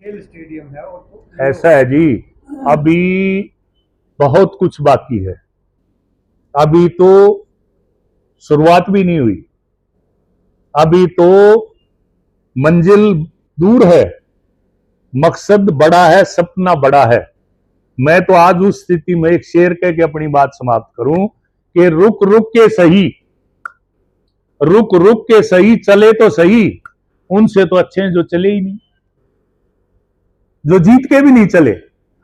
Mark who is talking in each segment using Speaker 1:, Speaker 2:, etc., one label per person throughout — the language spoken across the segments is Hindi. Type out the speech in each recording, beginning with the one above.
Speaker 1: खेल स्टेडियम है और तो
Speaker 2: ऐसा है जी, अभी बहुत कुछ बाकी है। अभी तो शुरुआत भी नहीं हुई, अभी तो मंजिल दूर है, मकसद बड़ा है, सपना बड़ा है। मैं तो आज उस स्थिति में एक शेर कह के अपनी बात समाप्त करूं कि रुक रुक के सही, रुक रुक के सही, चले तो सही, उनसे तो अच्छे हैं जो चले ही नहीं, जो जीत के भी नहीं चले,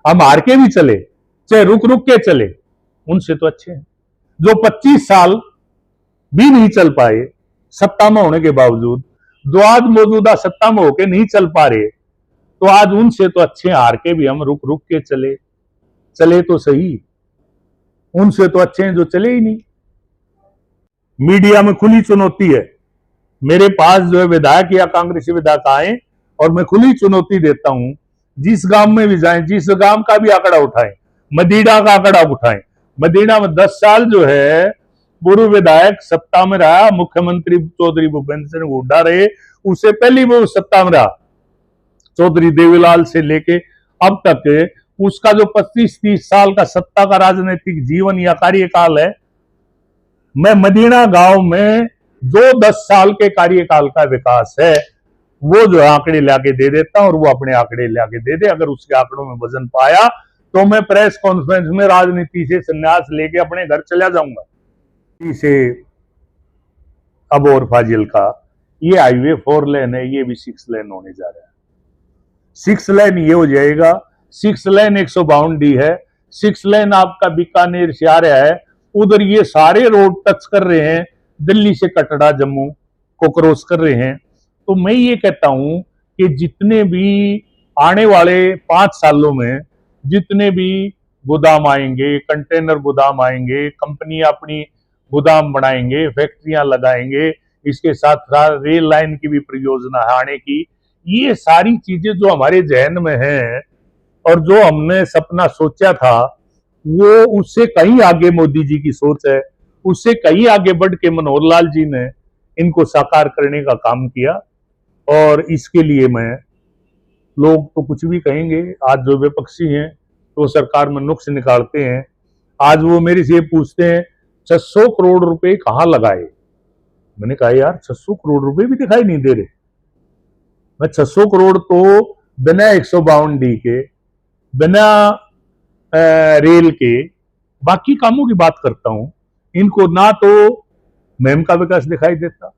Speaker 2: हम हार के भी चले, चाहे रुक रुक के चले, उनसे तो अच्छे हैं जो 25 साल भी नहीं चल पाए सत्ता में होने के बावजूद, जो आज मौजूदा सत्ता में होके नहीं चल पा रहे, तो आज उनसे तो अच्छे हार के भी हम रुक रुक के चले, चले तो सही, उनसे तो अच्छे हैं जो चले ही नहीं। मीडिया में खुली चुनौती है, मेरे पास जो है विधायक या कांग्रेसी विधायक आए और मैं खुली चुनौती देता हूं, जिस गांव में भी जाएं, जिस गांव का भी आंकड़ा उठाएं, मदीना का आंकड़ा उठाएं, मदीना में 10 साल जो है पूर्व विधायक सत्ता में रहा, मुख्यमंत्री चौधरी भूपेंद्र सिंह हुड्डा रहे, उससे पहले वो सत्ता में रहा चौधरी देवीलाल से लेके अब तक, उसका जो 25-30 साल का सत्ता का राजनीतिक जीवन या कार्यकाल है, मैं मदीना गांव में जो 10 साल के कार्यकाल का विकास है वो जो आंकड़े लाके दे देता हूं, और वो अपने आंकड़े लाके दे दे। अगर उसके आंकड़ों में वजन पाया तो मैं प्रेस कॉन्फ्रेंस में राजनीति से संन्यास लेके अपने घर चला जाऊंगा। इसे अब और फाजिल का ये हाईवे 4 लेन है, ये भी 6 लेन होने जा रहा है। 6 लेन ये हो जाएगा, 6 लेन 152D है, 6 लेन आपका बीकानेर से आ रहा है, उधर ये सारे रोड टच कर रहे हैं, दिल्ली से कटरा जम्मू को क्रॉस कर रहे हैं। तो मैं ये कहता हूं कि जितने भी आने वाले 5 सालों में जितने भी गोदाम आएंगे, कंटेनर गोदाम आएंगे, कंपनी अपनी गोदाम बनाएंगे, फैक्ट्रियां लगाएंगे, इसके साथ रेल लाइन की भी परियोजना है आने की, ये सारी चीजें जो हमारे जहन में हैं और जो हमने सपना सोचा था, वो उससे कहीं आगे मोदी जी की सोच है, उससे कहीं आगे बढ़ के मनोहर लाल जी ने इनको साकार करने का काम किया। और इसके लिए मैं, लोग तो कुछ भी कहेंगे, आज जो विपक्षी हैं तो सरकार में नुक्स निकालते हैं। आज वो मेरे से पूछते हैं 600 करोड़ रुपए कहां लगाए। मैंने कहा यार 600 करोड़ रुपए भी दिखाई नहीं दे रहे। मैं 600 करोड़ तो बिना 152D के, बिना रेल के बाकी कामों की बात करता हूं। इनको ना तो मेम का विकास दिखाई देता,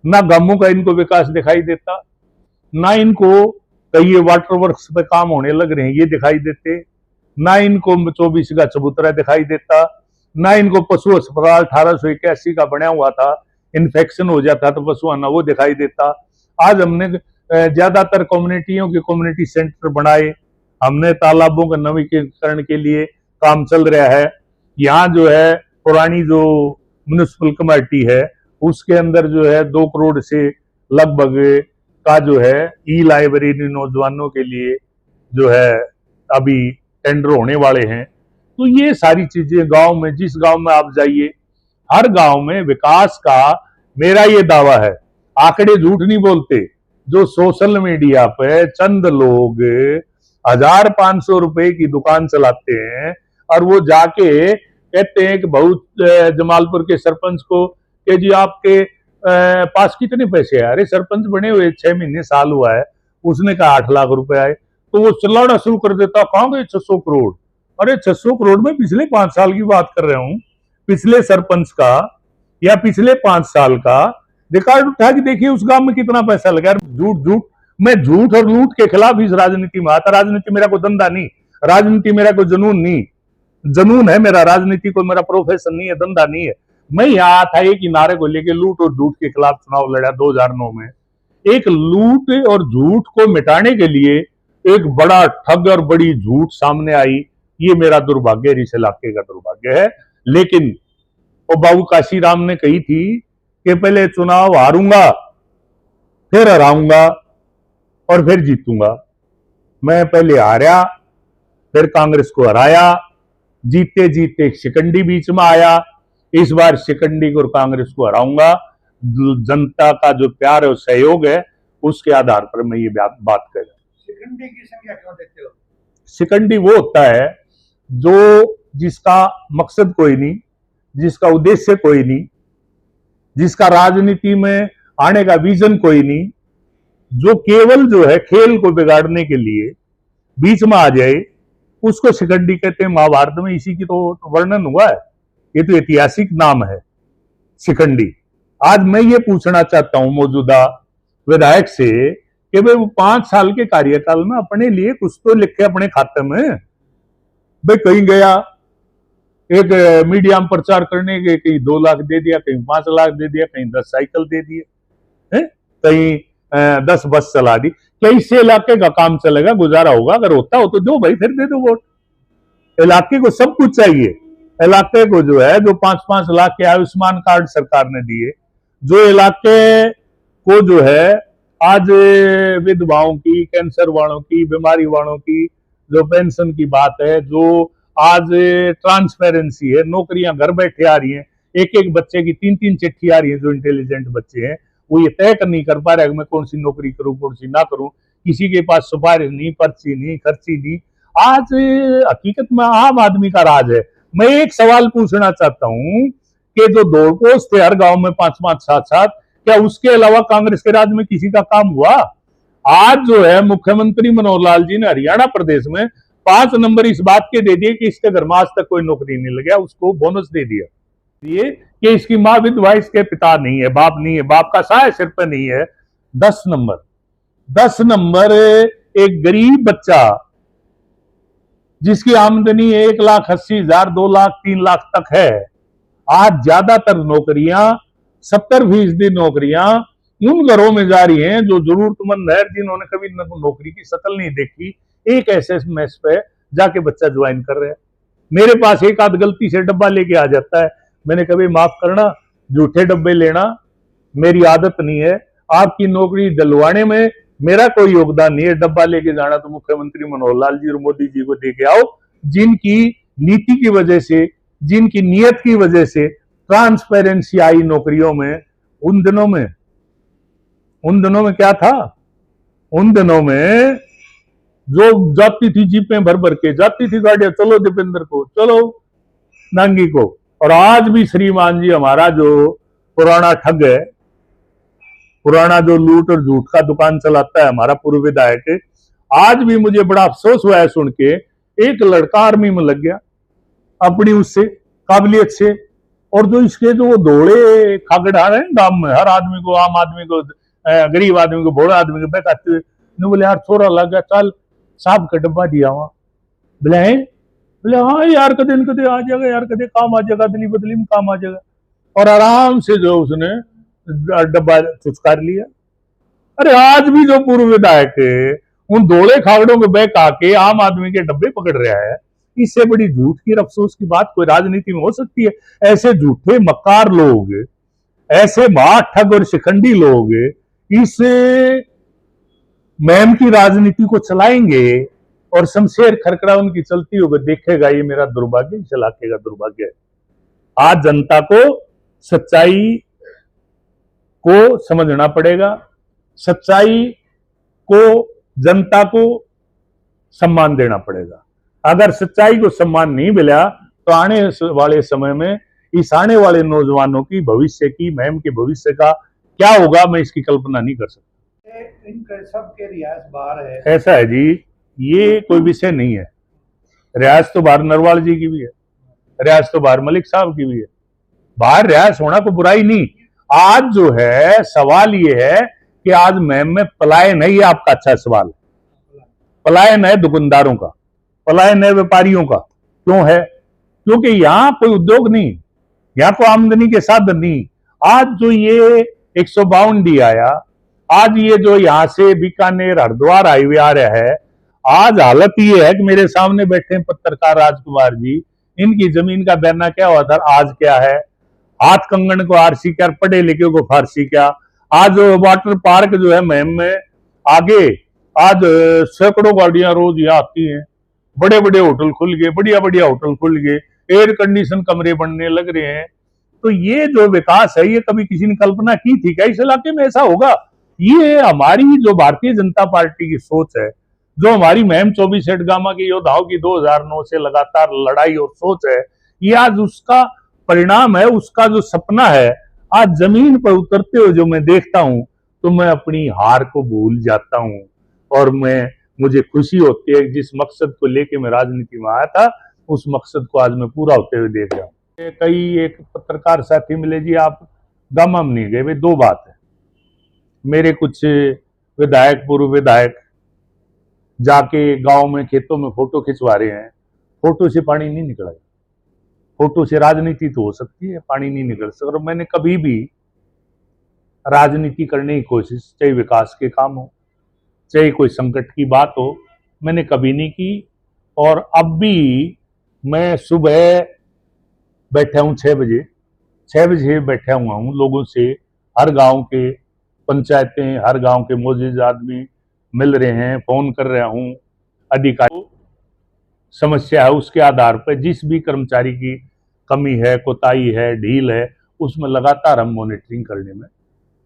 Speaker 2: ना गांवों का इनको विकास दिखाई देता, ना इनको कई वाटर वर्क्स पे काम होने लग रहे हैं ये दिखाई देते, ना इनको 24 का चबूतरा दिखाई देता, ना इनको पशु अस्पताल 1881 का बना हुआ था, इन्फेक्शन हो जाता तो पशुआना वो दिखाई देता। आज हमने ज्यादातर कम्युनिटियों के कम्युनिटी सेंटर बनाए, हमने तालाबों के नवीकरण के लिए काम चल रहा है। यहाँ जो है पुरानी जो म्युनिसिपल कमेटी है उसके अंदर जो है 2 करोड़ से लगभग का जो है ई लाइब्रेरी नौजवानों के लिए जो है अभी टेंडर होने वाले हैं। तो ये सारी चीजें गांव में, जिस गांव में आप जाइए, हर गांव में विकास का मेरा ये दावा है, आंकड़े झूठ नहीं बोलते। जो सोशल मीडिया पे चंद लोग 1500 रुपए की दुकान चलाते हैं और वो जाके कहते हैं कि बहुत जमालपुर के सरपंच को कि जी आपके पास कितने पैसे है, अरे सरपंच बने हुए 6 महीने साल हुआ है, उसने कहा 8 लाख रुपए आए, तो वो चिल्लाना शुरू कर देता, कहां गए 600 करोड़। अरे 600 करोड़ में पिछले 5 साल की बात कर रहा हूं, पिछले सरपंच का या पिछले 5 साल का रिकॉर्ड उठा के देखिए उस गांव में कितना पैसा लगा। झूठ झूठ, मैं झूठ और लूट के खिलाफ इस राजनीति में आता। राजनीति मेरा कोई धंधा नहीं, राजनीति मेरा कोई जुनून नहीं, जुनून है मेरा, राजनीति को मेरा प्रोफेशन नहीं है, धंधा नहीं है। मैं यहाँ था एक नारे को लेकर लूट और झूठ के खिलाफ चुनाव लड़ा 2009 में। एक लूट और झूठ को मिटाने के लिए एक बड़ा ठग और बड़ी झूठ सामने आई, ये मेरा दुर्भाग्य, इस इलाके का दुर्भाग्य है। लेकिन वो बाबू काशीराम ने कही थी कि पहले चुनाव हारूंगा, फिर हराऊंगा और फिर जीतूंगा। मैं पहले हारा, फिर कांग्रेस को हराया, जीते जीते शिकंडी बीच में आया, इस बार शिकंडी और कांग्रेस को हराऊंगा। जनता का जो प्यार और सहयोग है उसके आधार पर मैं ये बात कर रहा हूं।
Speaker 1: शिखंडी की संख्या क्यों देते हो?
Speaker 2: शिखंडी वो होता है जो जिसका मकसद कोई नहीं, जिसका उद्देश्य कोई नहीं, जिसका राजनीति में आने का विजन कोई नहीं, जो केवल जो है खेल को बिगाड़ने के लिए बीच में आ जाए, उसको शिखंडी कहते हैं। महाभारत में इसी की तो वर्णन हुआ है। ये तो ऐतिहासिक नाम है शिखंडी। आज मैं ये पूछना चाहता हूं मौजूदा विधायक से कि भाई वो 5 साल के कार्यकाल में अपने लिए कुछ तो लिखे अपने खाते में। भाई कहीं गया एक मीडिया में प्रचार करने के, कहीं 2 लाख दे दिया, कहीं 5 लाख दे दिया, कहीं 10 साइकिल दे दिए, कहीं 10 बस चला दी। क्या इससे इलाके का काम चलेगा, गुजारा होगा? अगर होता हो तो दो भाई, फिर दे दो वोट। इलाके को सब कुछ चाहिए। इलाके को जो है जो 5-5 लाख के आयुष्मान कार्ड सरकार ने दिए, जो इलाके को जो है आज विधवाओं की, कैंसर वालों की, बीमारी वालों की जो पेंशन की बात है, जो आज ट्रांसपेरेंसी है, नौकरियां घर बैठे आ रही हैं, एक एक बच्चे की 3-3 चिट्ठी आ रही है। जो इंटेलिजेंट बच्चे हैं वो ये तय नहीं कर पा रहे मैं कौन सी नौकरी करूं, कौन सी ना करूं। किसी के पास सिफारिश नहीं, पर्ची नहीं, खर्ची नहीं। आज हकीकत में आम आदमी का राज है। मैं एक सवाल पूछना चाहता हूं कि जो दौड़ पोस्ट थे हर गांव में 5-5, 7-7, क्या उसके अलावा कांग्रेस के राज में किसी का काम हुआ? आज जो है मुख्यमंत्री मनोहर लाल जी ने हरियाणा प्रदेश में 5 नंबर इस बात के दे दिए कि इसके घर में आज तक कोई नौकरी नहीं लगा, उसको बोनस दे दिया ये कि इसकी मां विधवा, इसके पिता नहीं है, बाप नहीं है, बाप का साया सिर पर नहीं है। 10 नंबर एक गरीब बच्चा जिसकी आमदनी 1,80,000, 2 लाख, 3 लाख तक है। आज ज्यादातर नौकरियां, 70% नौकरियां उन घरों में जा रही हैं जो जरूरतमंद है, जिन्होंने कभी नौकरी की शक्ल नहीं देखी। एक एसएमएस पे जाके बच्चा ज्वाइन कर रहा है। मेरे पास एक आध गलती से डब्बा लेके आ जाता है, मैंने कभी माफ करना, झूठे डब्बे लेना मेरी आदत नहीं है। आपकी नौकरी दिलवाने में मेरा कोई योगदान नहीं है। डब्बा लेके जाना तो मुख्यमंत्री मनोहर लाल जी और मोदी जी को दे के आओ, जिनकी नीति की वजह से, जिनकी नीयत की वजह से ट्रांसपेरेंसी आई नौकरियों में। उन दिनों में क्या था? उन दिनों में जो जाती थी जीपें भर भर के, जाती थी गाड़ियां, चलो दीपेंद्र को, चलो नांगी को। और आज भी श्रीमान जी हमारा जो पुराना ठग है, पुराना जो लूट और झूठ का दुकान चलाता है, हमारा पूर्व विधायक, आज भी मुझे बड़ा अफसोस हुआ है सुन के। एक लड़का आर्मी में लग गया अपनी उससे काबिलियत से, और जो इसके जो दौड़े खागड़ा है गांव में, हर आदमी को, आम आदमी को, गरीब आदमी को, भोला आदमी को बैठाते हुए, बोले यार छोरा लग गया, चल साहब का डब्बा दिया वहां। बोले हाँ यार, कदे न कदे आ जाएगा यार, कदे काम आ जाएगा, अदली बदली में काम आ जाएगा। और आराम से जो उसने डब्बा चुचकार लिया। अरे आज भी जो पूर्व विधायक उन दौड़े खागड़ों में बैठ आके आम आदमी के डब्बे पकड़ रहा है, इससे बड़ी झूठ की और अफसोस की बात कोई राजनीति में हो सकती है? ऐसे झूठे मक्कार लोग, ऐसे महा ठग और शिखंडी लोग इस मैम की राजनीति को चलाएंगे और शमशेर खरकड़ा उनकी चलती होगी देखेगा। ये मेरा दुर्भाग्य, इस इलाके का दुर्भाग्य है। आज जनता को सच्चाई को समझना पड़ेगा, सच्चाई को, जनता को सम्मान देना पड़ेगा। अगर सच्चाई को सम्मान नहीं मिला तो आने वाले समय में इस आने वाले नौजवानों की भविष्य की, मैम के भविष्य का क्या होगा, मैं इसकी कल्पना नहीं कर सकता।
Speaker 1: इनके सबके रियासत बाहर है।
Speaker 2: ऐसा है जी, ये कोई विषय नहीं है। रियासत तो बाहर नरवाल जी की भी है, रियासत तो बाहर मलिक साहब की भी है। बाहर रियासत होना कोई बुराई नहीं। आज जो है सवाल ये है कि आज मैम में पलायन है, ये आपका अच्छा सवाल है। पलायन है दुकानदारों का, पलायन है व्यापारियों का। क्यों है? क्योंकि यहां कोई उद्योग नहीं, यहां कोई आमदनी के साधन नहीं। आज जो ये 152 डी आया, आज ये जो यहां से बीकानेर हरिद्वार हाईवे आ रहा है, आज हालत ये है कि मेरे सामने बैठे पत्रकार राजकुमार जी, इनकी जमीन का बयाना क्या हुआ था, आज क्या है? हाथ कंगन को आरसी क्या, पढ़े लिखे को फारसी क्या। आज वाटर पार्क जो है मैम में आगे, आज सैकड़ों गाड़ियां रोज यहाँ आती हैं, बड़े बड़े होटल खुल गए, बढ़िया बढ़िया होटल खुल गए, एयर कंडीशन कमरे बनने लग रहे हैं। तो ये जो विकास है, ये कभी किसी ने कल्पना की थी क्या इस इलाके में ऐसा होगा? ये हमारी जो भारतीय जनता पार्टी की सोच है, जो हमारी मुहिम 24 गामा के योद्धाओं की 2009 से लगातार लड़ाई और सोच है, ये आज उसका परिणाम है, उसका जो सपना है आज जमीन पर उतरते हुए जो मैं देखता हूं तो मैं अपनी हार को भूल जाता हूं और मुझे खुशी होती है कि जिस मकसद को लेके मैं राजनीति में आया था उस मकसद को आज मैं पूरा होते हुए देख रहा हूं। कई एक पत्रकार साथी मिले, जी आप गामा में नहीं गए। भाई दो बात है, मेरे कुछ विधायक, पूर्व विधायक जाके गांव में खेतों में फोटो खिंचवा रहे हैं, फोटो से पानी नहीं निकला। फोटो से राजनीति तो हो सकती है, पानी नहीं निकल सकता। और मैंने कभी भी राजनीति करने की कोशिश, चाहे विकास के काम हो, चाहे कोई संकट की बात हो, मैंने कभी नहीं की। और अब भी मैं सुबह बैठा हूं 6 बजे बैठा हुआ हूं लोगों से, हर गांव के पंचायतें, हर गांव के मौजूद आदमी मिल रहे हैं, फोन कर रहा हूं, अधिकारी समस्या है उसके आधार पर जिस भी कर्मचारी की कमी है, कोताही है, ढील है, उसमें लगातार हम मॉनिटरिंग करने में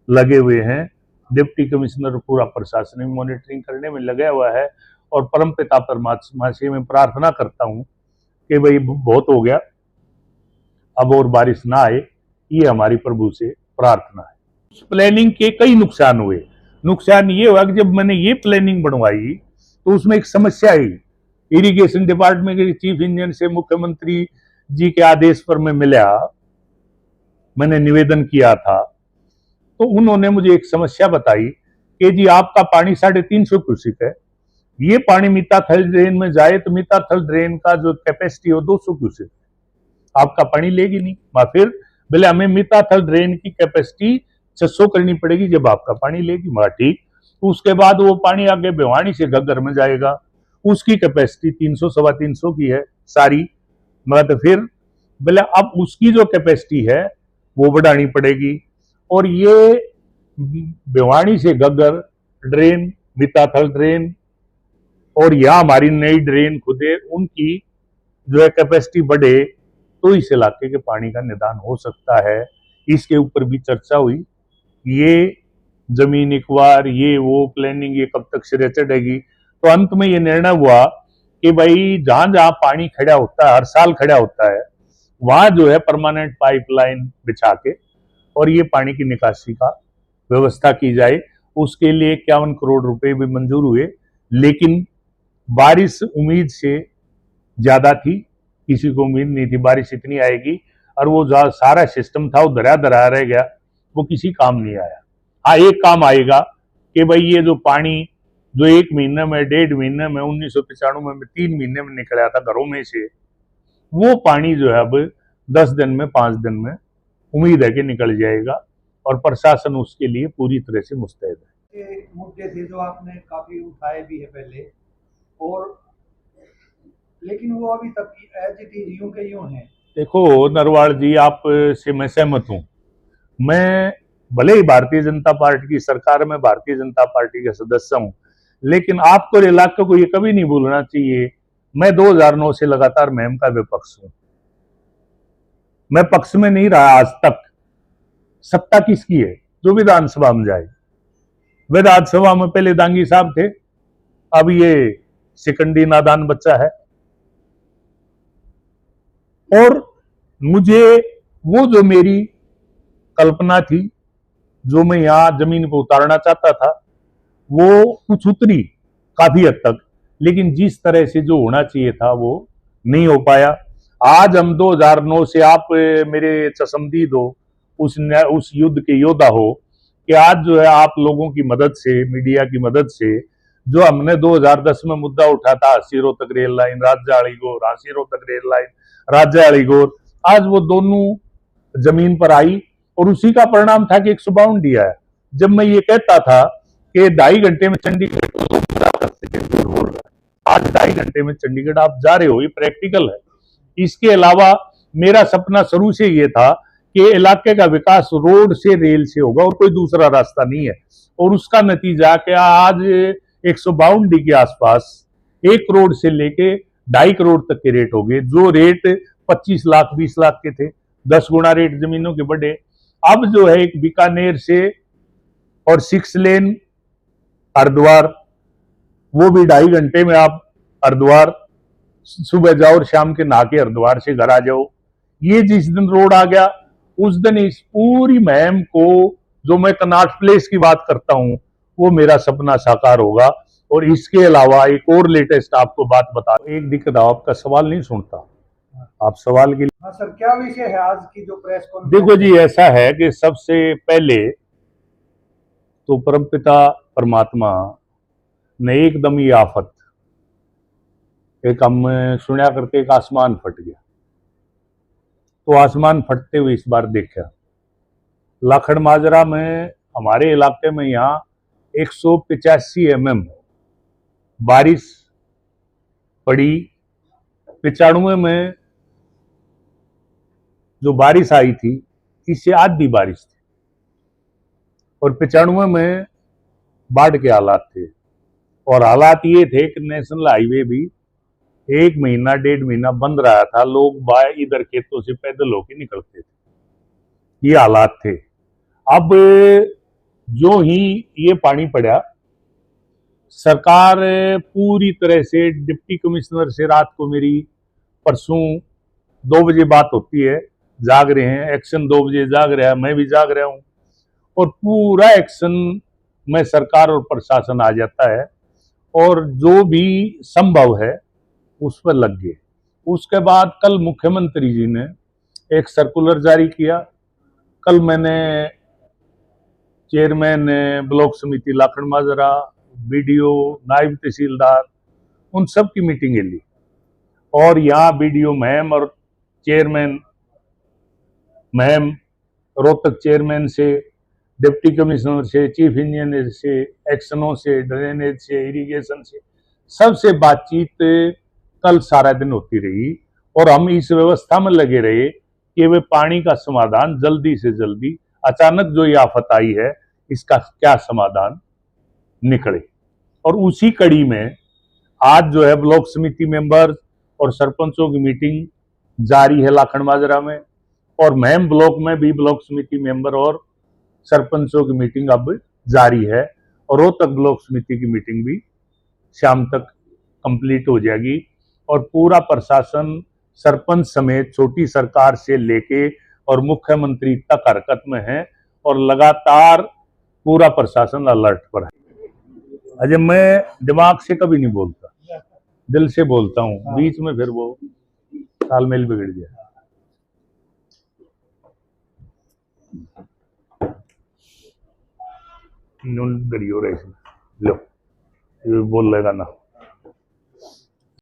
Speaker 2: लगे हुए हैं। डिप्टी कमिश्नर, पूरा प्रशासन मॉनिटरिंग करने में लगा हुआ है। और परमपिता परमात्मा से मैं प्रार्थना करता हूं कि भाई बहुत हो गया, अब और बारिश ना आए, ये हमारी प्रभु से प्रार्थना है। उस प्लानिंग के कई नुकसान हुए। नुकसान ये हुआ कि जब मैंने ये प्लानिंग बनवाई तो उसमें एक समस्या आई। इरिगेशन डिपार्टमेंट के चीफ इंजीनियर से मुख्यमंत्री जी के आदेश पर मैं मिला, मैंने निवेदन किया था, तो उन्होंने मुझे एक समस्या बताई कि जी आपका पानी 350 क्यूसिक है, ये पानी मीताथल ड्रेन में जाए तो मीताथल ड्रेन का जो कैपेसिटी हो 200 क्यूसिक, आपका पानी लेगी नहीं। फिर बोले हमें मीताथल ड्रेन की कैपेसिटी 600 करनी पड़ेगी जब आपका पानी लेगी। ठीक, उसके बाद वो पानी आगे भिवानी से घग्गर में जाएगा, उसकी कैपेसिटी 300 सवा 300 की है सारी। तो फिर बोले अब उसकी जो कैपेसिटी है वो बढ़ानी पड़ेगी। और ये भिवानी से घग्गर ड्रेन, मीताथल ड्रेन और यहाँ हमारी नई ड्रेन खुदे, उनकी जो है कैपेसिटी बढ़े तो इस इलाके के पानी का निदान हो सकता है। इसके ऊपर भी चर्चा हुई। ये जमीन इकवार, ये वो प्लानिंग, ये कब तक सिरे चढ़ेगी। तो अंत में ये निर्णय हुआ कि भाई जहां जहां पानी खड़ा होता है, हर साल खड़ा होता है, वहां जो है परमानेंट पाइपलाइन बिछा के और ये पानी की निकासी का व्यवस्था की जाए। उसके लिए 51 करोड़ रुपए भी मंजूर हुए, लेकिन बारिश उम्मीद से ज्यादा थी, किसी को उम्मीद नहीं थी बारिश इतनी आएगी। और वो सारा सिस्टम था वो धरा धरा रह गया, वो किसी काम नहीं आया। हाँ, एक काम आएगा कि भाई ये जो पानी जो 1 महीने में, 1.5 महीने में, 1995 में 3 महीने में निकला था घरों में से, वो पानी जो है अब 10 दिन में, 5 दिन में उम्मीद है कि निकल जाएगा। और प्रशासन उसके लिए पूरी तरह से मुस्तैद है।
Speaker 1: ये मुद्दे थे जो आपने काफी उठाए भी है पहले, और लेकिन वो अभी तक एज इट इज यूं के यूं है।
Speaker 2: देखो नरवाल जी, आप से मैं सहमत हूं। मैं भले ही भारतीय जनता पार्टी की सरकार में भारतीय जनता पार्टी का सदस्य हूं, लेकिन आपको इलाके को ये कभी नहीं भूलना चाहिए, मैं 2009 से लगातार मुहिम का विपक्ष हूं। मैं पक्ष में नहीं रहा आज तक। सत्ता किसकी है? जो विधानसभा में जाए। विधानसभा में पहले दांगी साहब थे, अब ये सिकंडी नादान बच्चा है। और मुझे वो जो मेरी कल्पना थी, जो मैं यहां जमीन पर उतारना चाहता था, वो कुछ उतरी काफी हद तक, लेकिन जिस तरह से जो होना चाहिए था वो नहीं हो पाया। आज हम 2009 से, आप मेरे चशमदीद हो, उस युद्ध के योद्धा हो, कि आज जो है आप लोगों की मदद से, मीडिया की मदद से, जो हमने 2010 में मुद्दा उठा था, हांसी रोहतक रेल लाइन, राज्य अलीगोर, हांसी रोहतक रेल लाइन, राज्य अलीगोर, आज वो दोनों जमीन पर आई। और उसी का परिणाम था कि 152 दिया है। जब मैं ये कहता था कि 2.5 घंटे में चंडीगढ़ को आज 2.5 घंटे में चंडीगढ़ आप जा रहे हो, ये प्रैक्टिकल है। इसके अलावा मेरा सपना शुरू से ये था कि इलाके का विकास रोड से, रेल से होगा और कोई दूसरा रास्ता नहीं है। और उसका नतीजा क्या, आज 152 डी के आसपास 1 करोड़ से लेके 2.5 करोड़ तक के रेट हो गए। जो रेट 25 लाख 20 लाख के थे, 10 गुना रेट जमीनों के बढ़े। अब जो है एक बीकानेर से और 6 लेन हरिद्वार, वो भी 2.5 घंटे में आप हरिद्वार सुबह जाओ और शाम के नहा के हरिद्वार से घर आ जाओ। ये जिस दिन रोड आ गया उस दिन इस पूरी मुहिम को, जो मैं कनॉट प्लेस की बात करता हूं, वो मेरा सपना साकार होगा। और इसके अलावा एक और लेटेस्ट आपको बात बता, एक दिक्कत, आपका सवाल नहीं सुनता, आप सवाल के लिए।
Speaker 1: हाँ सर, क्या विषय है आज की जो प्रेस कॉन्फ्रेंस?
Speaker 2: देखो जी, ऐसा है कि सबसे पहले तो परमपिता परमात्मा ने एकदम ही आफत, एक हम सुना करके एक आसमान फट गया, तो आसमान फटते हुए इस बार देखा लाखड़ माजरा में, हमारे इलाके में यहाँ 185 mm बारिश पड़ी। 95 में जो बारिश आई थी इससे आधी बारिश थी, और 95 में बाढ़ के हालात थे। और हालात ये थे कि नेशनल हाईवे भी 1 महीना 1.5 महीना बंद रहा था, लोग बाहर इधर खेतों से पैदल होके निकलते थे, ये हालात थे। अब जो ही ये पानी पड़ा, सरकार पूरी तरह से, डिप्टी कमिश्नर से रात को मेरी परसों 2 बजे बात होती है, जाग रहे हैं, एक्शन 2 बजे जाग रहा है, मैं भी जाग रहा हूं, और पूरा एक्शन में सरकार और प्रशासन आ जाता है और जो भी संभव है उस पर लग गए। उसके बाद कल मुख्यमंत्री जी ने एक सर्कुलर जारी किया। कल मैंने चेयरमैन ब्लॉक समिति लाखड़ माजरा, बीडीओ, नायब तहसीलदार, उन सब की मीटिंगें ली, और यहाँ बीडीओ मैम और चेयरमैन मैम, रोहतक चेयरमैन से, डिप्टी कमिश्नर से, चीफ इंजीनियर से, एक्शनों से, ड्रेनेज से, इरिगेशन से, सबसे बातचीत कल सारा दिन होती रही। और हम इस व्यवस्था में लगे रहे कि वे पानी का समाधान जल्दी से जल्दी, अचानक जो ये आफत आई है इसका क्या समाधान निकले। और उसी कड़ी में आज जो है ब्लॉक समिति मेंबर और सरपंचों की मीटिंग जारी है लाखड़ माजरा में, और महम ब्लॉक में भी ब्लॉक समिति मेंबर और सरपंचों की मीटिंग अब जारी है, और रोहतक ब्लॉक समिति की मीटिंग भी शाम तक कंप्लीट हो जाएगी। और पूरा प्रशासन सरपंच समेत छोटी सरकार से लेके और मुख्यमंत्री तक हरकत में है, और लगातार पूरा प्रशासन अलर्ट पर है। अजय, मैं दिमाग से कभी नहीं बोलता, दिल से बोलता हूँ, बीच में फिर वो तालमेल बिगड़ गया। नून दरियो लो, ये बोल लेगा ना।